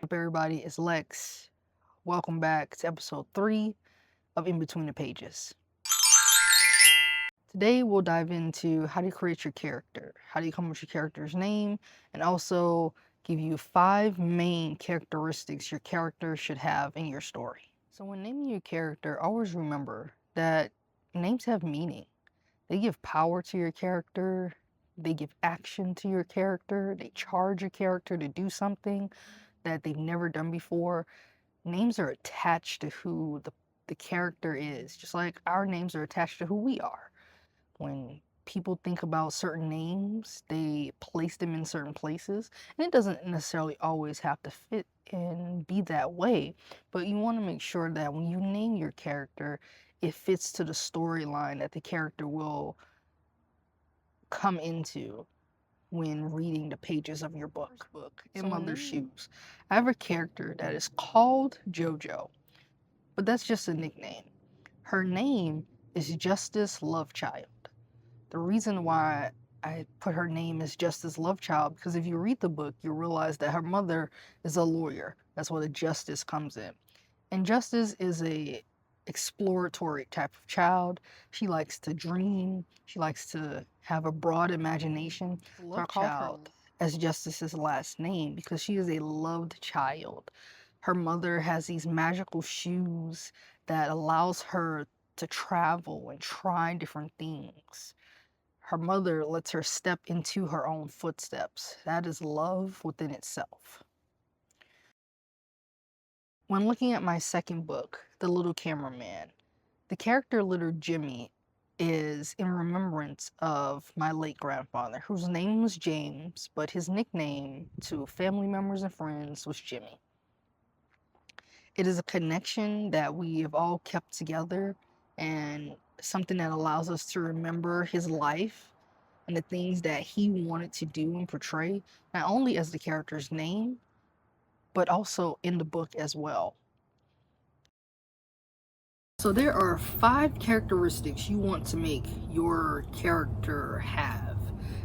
Up everybody, it's Lex. Welcome back to episode 3 of In Between the Pages. Today we'll dive into how to create your character, how do you come up with your character's name, and also give you 5 main characteristics your character should have in your story. So when naming your character, always remember that names have meaning. They give power to your character, they give action to your character, they charge your character to do something that they've never done before. Names are attached to who the character is, just like our names are attached to who we are. When people think about certain names, they place them in certain places, and it doesn't necessarily always have to fit and be that way, but you want to make sure that when you name your character, it fits to the storyline that the character will come into when reading the pages of your book. In Mother's Shoes, I have a character that is called JoJo, but that's just a nickname. Her name is Justice Lovechild. The reason why I put her name as Justice Lovechild, because if you read the book, you realize that her mother is a lawyer. That's where the justice comes in. And Justice is a exploratory type of child. She likes to dream. She likes to have a broad imagination. So I call her as Justice's last name because she is a loved child. Her mother has these magical shoes that allows her to travel and try different things. Her mother lets her step into her own footsteps. That is love within itself. When looking at my second book, The Little Cameraman, the character Little Jimmy is in remembrance of my late grandfather, whose name was James, but his nickname to family members and friends was Jimmy. It is a connection that we have all kept together and something that allows us to remember his life and the things that he wanted to do and portray, not only as the character's name, but also in the book as well. So there are 5 characteristics you want to make your character have.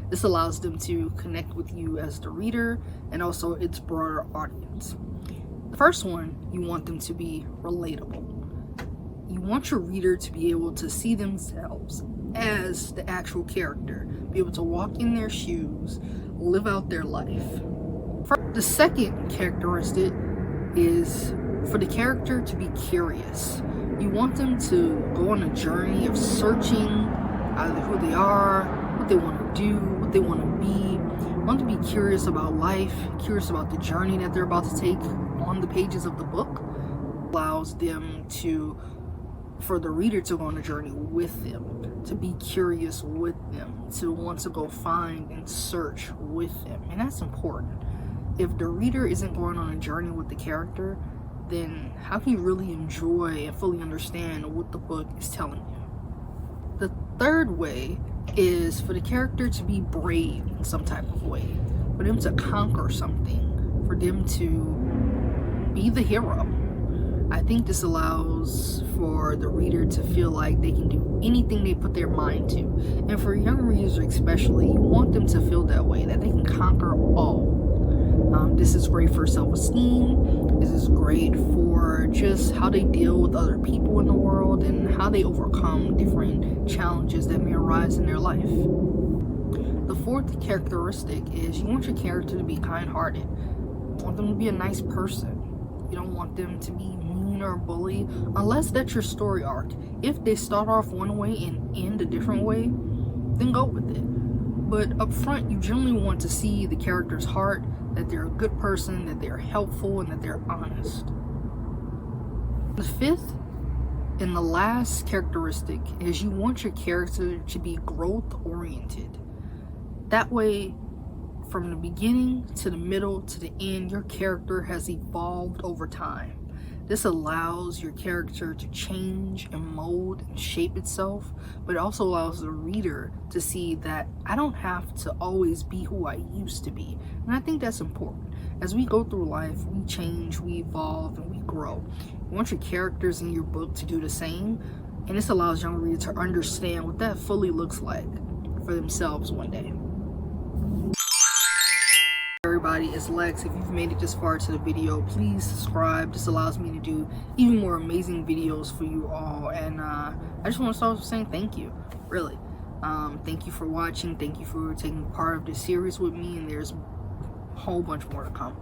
This allows them to connect with you as the reader and also its broader audience. The first one, you want them to be relatable. You want your reader to be able to see themselves as the actual character, be able to walk in their shoes, live out their life. The second characteristic is for the character to be curious. You want them to go on a journey of searching either who they are, what they want to do, what they want to be. You want them to be curious about life, curious about the journey that they're about to take on the pages of the book. Allows them for the reader to go on a journey with them, to be curious with them, to want to go find and search with them. And that's important. If the reader isn't going on a journey with the character, then how can you really enjoy and fully understand what the book is telling you? The third way is for the character to be brave in some type of way, for them to conquer something, for them to be the hero. I think this allows for the reader to feel like they can do anything they put their mind to. And for young readers especially, you want them to feel that way, that they can conquer all. This is great for self-esteem. This is great for just how they deal with other people in the world and how they overcome different challenges that may arise in their life. The fourth characteristic is you want your character to be kind-hearted. You want them to be a nice person. You don't want them to be mean or a bully, unless that's your story arc. If they start off one way and end a different way, then go with it. But up front, you generally want to see the character's heart, that they're a good person, that they're helpful, and that they're honest. The fifth and the last characteristic is you want your character to be growth-oriented. That way, from the beginning to the middle to the end, your character has evolved over time. This allows your character to change and mold and shape itself, but it also allows the reader to see that I don't have to always be who I used to be. And I think that's important. As we go through life, we change, we evolve, and we grow. You want your characters in your book to do the same, and this allows young readers to understand what that fully looks like for themselves one day. Everybody. everybody, it's Lex. If you've made it this far to the video, please subscribe. This allows me to do even more amazing videos for you all. And I just want to start with saying thank you, really. Thank you for watching. Thank you for taking part of this series with me, and there's a whole bunch more to come.